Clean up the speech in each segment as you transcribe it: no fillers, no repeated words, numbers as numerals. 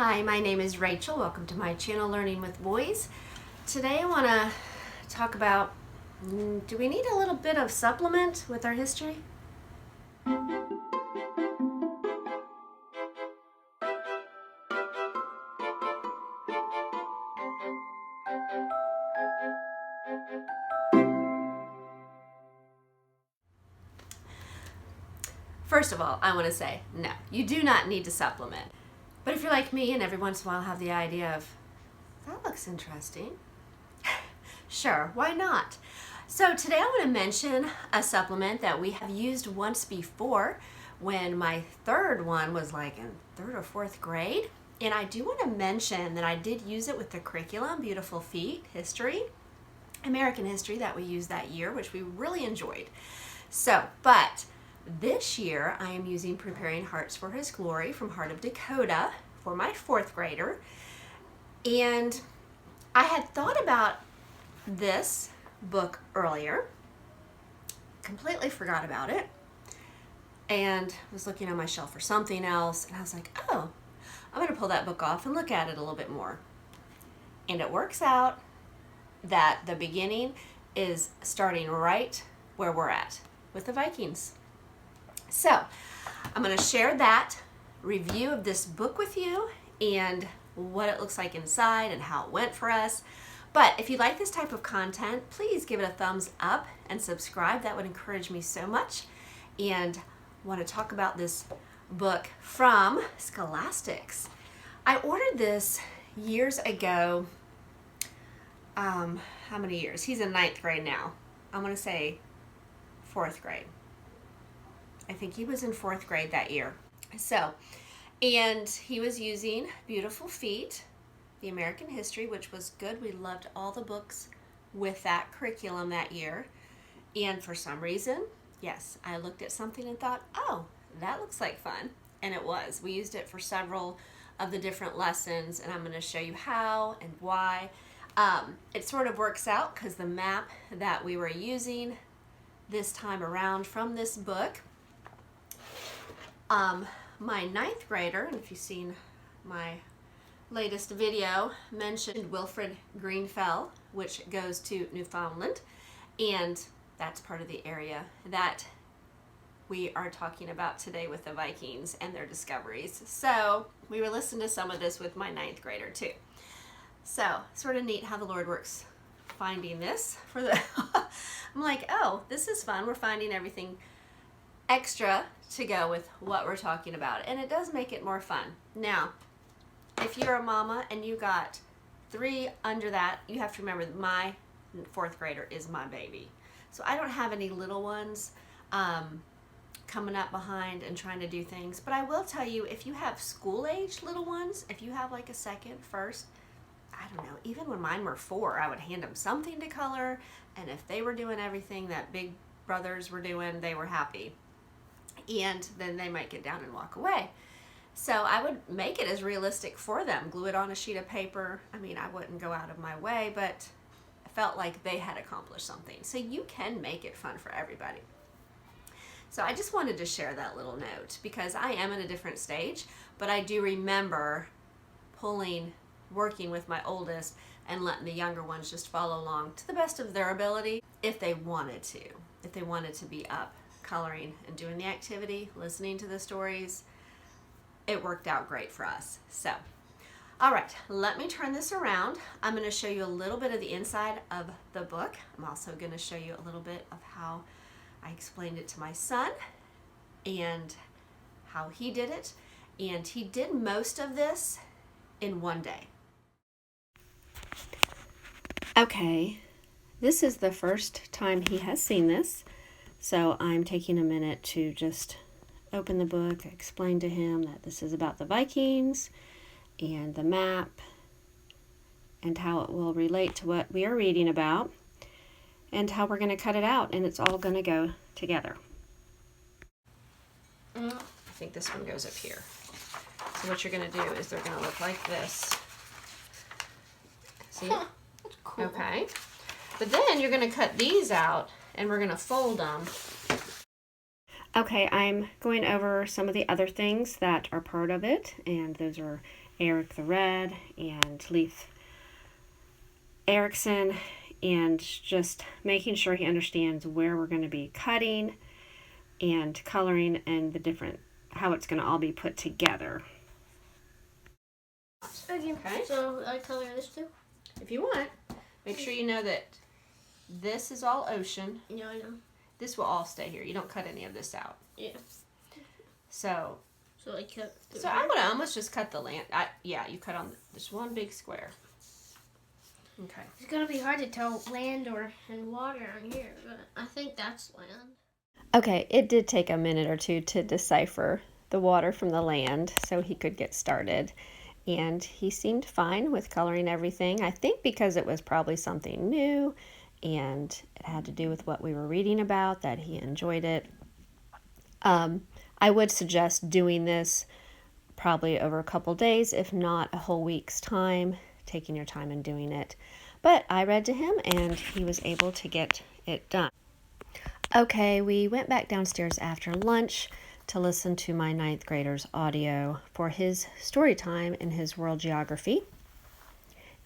Hi, my name is Rachel. Welcome to my channel, Learning with Boys. Today I want to talk about, do we need a little bit of supplement with our history? First of all, I want to say, no, you do not need to supplement. But if you're like me and every once in a while have the idea of, that looks interesting, sure, why not? So today I want to mention a supplement that we have used once before when my third one was like in third or fourth grade. And I do want to mention that I did use it with the curriculum, Beautiful Feet, History, American History that we used that year, which we really enjoyed. So, but this year I am using Preparing Hearts for His Glory from Heart of Dakota for my fourth grader. And I had thought about this book earlier, completely forgot about it, and was looking on my shelf for something else, and I was like, oh, I'm going to pull that book off and look at it a little bit more. And it works out that the beginning is starting right where we're at with the Vikings. So I'm going to share that review of this book with you and what it looks like inside and how it went for us. But if you like this type of content, please give it a thumbs up and subscribe. That would encourage me so much. And I want to talk about this book from Scholastics. I ordered this years ago. How many years? He's in 9th grade now. I'm going to say 4th grade. I think he was in 4th grade that year. So, and he was using Beautiful Feet, the American History, which was good. We loved all the books with that curriculum that year. And for some reason, yes, I looked at something and thought, oh, that looks like fun. And it was. We used it for several of the different lessons, and I'm going to show you how and why. It sort of works out because the map that we were using this time around from this book, my 9th grader, and if you've seen my latest video, mentioned Wilfred Greenfell, which goes to Newfoundland, and that's part of the area that we are talking about today with the Vikings and their discoveries. So we were listening to some of this with my 9th grader too. So sort of neat how the Lord works finding this for the I'm like, oh, this is fun. We're finding everything extra to go with what we're talking about, and it does make it more fun. Now, if you're a mama and you got 3 under that, you have to remember that my 4th grader is my baby. So I don't have any little ones coming up behind and trying to do things. But I will tell you, if you have school-age little ones, if you have like a 2nd, 1st, I don't know, even when mine were 4, I would hand them something to color, and if they were doing everything that big brothers were doing, they were happy. And then they might get down and walk away. So I would make it as realistic for them, glue it on a sheet of paper. I mean, I wouldn't go out of my way, but I felt like they had accomplished something. So you can make it fun for everybody. So I just wanted to share that little note because I am in a different stage, but I do remember working with my oldest and letting the younger ones just follow along to the best of their ability if they wanted to be up coloring and doing the activity, listening to the stories. It worked out great for us. So, all right, let me turn this around. I'm going to show you a little bit of the inside of the book. I'm also going to show you a little bit of how I explained it to my son and how he did it. And he did most of this in one day. Okay, this is the first time he has seen this. So I'm taking a minute to just open the book, explain to him that this is about the Vikings and the map and how it will relate to what we are reading about and how we're going to cut it out, and it's all going to go together. I think this one goes up here. So what you're going to do is they're going to look like this. See? That's cool. Okay. But then you're going to cut these out and we're going to fold them. Okay, I'm going over some of the other things that are part of it, and those are Eric the Red and Leif Erikson, and just making sure he understands where we're going to be cutting and coloring and the different, how it's going to all be put together. Okay. So I color this too? If you want. Make sure you know that this is all ocean. Yeah, I know. This will all stay here. You don't cut any of this out. Yeah. So I cut. So I would almost just cut the land. Yeah, you cut on this one big square. Okay. It's gonna be hard to tell land and water on here, but I think that's land. Okay, it did take a minute or two to decipher the water from the land so he could get started. And he seemed fine with coloring everything. I think because it was probably something new and it had to do with what we were reading about, that he enjoyed it. I would suggest doing this probably over a couple days, if not a whole week's time, taking your time and doing it. But I read to him and he was able to get it done. Okay, we went back downstairs after lunch to listen to my 9th grader's audio for his story time in his world geography.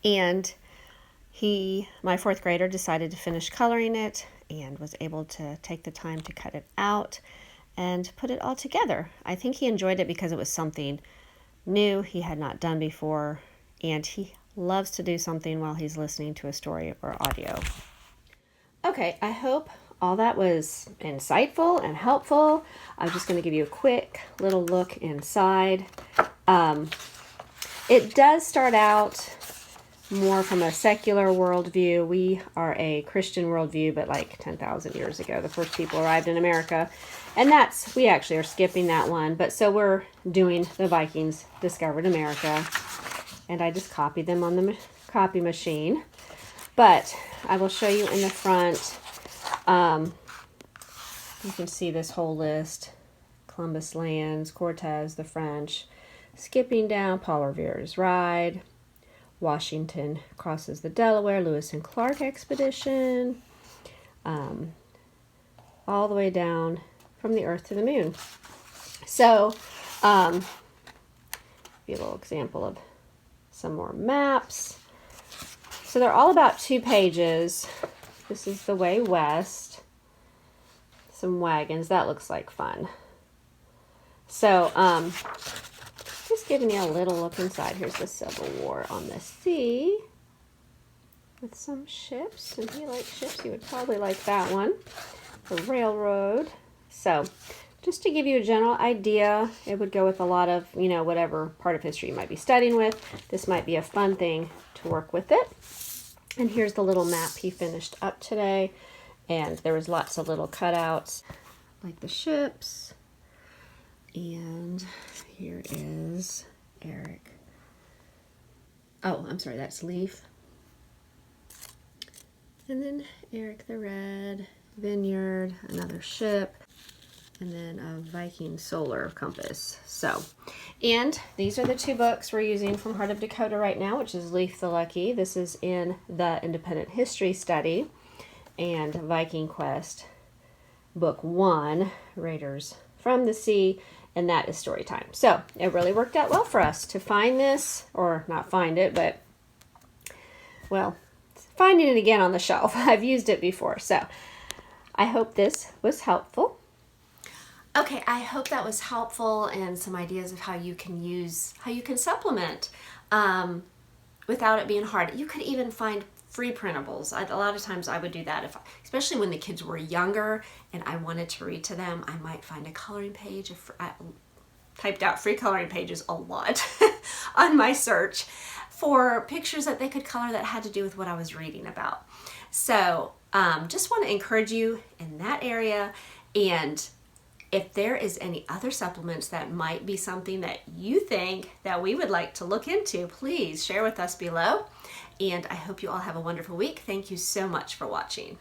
And my 4th grader, decided to finish coloring it and was able to take the time to cut it out and put it all together. I think he enjoyed it because it was something new he had not done before, and he loves to do something while he's listening to a story or audio. Okay, I hope all that was insightful and helpful. I'm just going to give you a quick little look inside. It does start out more from a secular worldview. We are a Christian worldview, but like 10,000 years ago, the first people arrived in America. And we actually are skipping that one. But so we're doing the Vikings discovered America. And I just copied them on the copy machine. But I will show you in the front. You can see this whole list. Columbus lands, Cortez, the French. Skipping down, Paul Revere's ride. Washington crosses the Delaware, Lewis and Clark expedition. All the way down from the Earth to the Moon. So, be a little example of some more maps. So they're all about 2 pages. This is the way west. Some wagons. That looks like fun. So, just giving you a little look inside. Here's the Civil War on the sea with some ships. And if you like ships, you would probably like that one. The railroad. So, just to give you a general idea, it would go with a lot of, whatever part of history you might be studying with. This might be a fun thing to work with it. And here's the little map he finished up today. And there was lots of little cutouts, like the ships. And here is Eric. Oh, I'm sorry, that's Leif. And then Eric the Red, Vineyard, another ship, and then a Viking solar compass. So, and these are the 2 books we're using from Heart of Dakota right now, which is Leif the Lucky. This is in the Independent History Study, and Viking Quest, Book 1, Raiders from the Sea, and that is story time. So it really worked out well for us to find this, or not find it, but, well, finding it again on the shelf. I've used it before, so I hope this was helpful. Okay, I hope that was helpful and some ideas of how you can supplement without it being hard. You could even find free printables. A lot of times I would do that, especially when the kids were younger and I wanted to read to them. I might find a coloring page. I typed out free coloring pages a lot on my search for pictures that they could color that had to do with what I was reading about. So just want to encourage you in that area. And if there is any other supplements that might be something that you think that we would like to look into, please share with us below. And I hope you all have a wonderful week. Thank you so much for watching.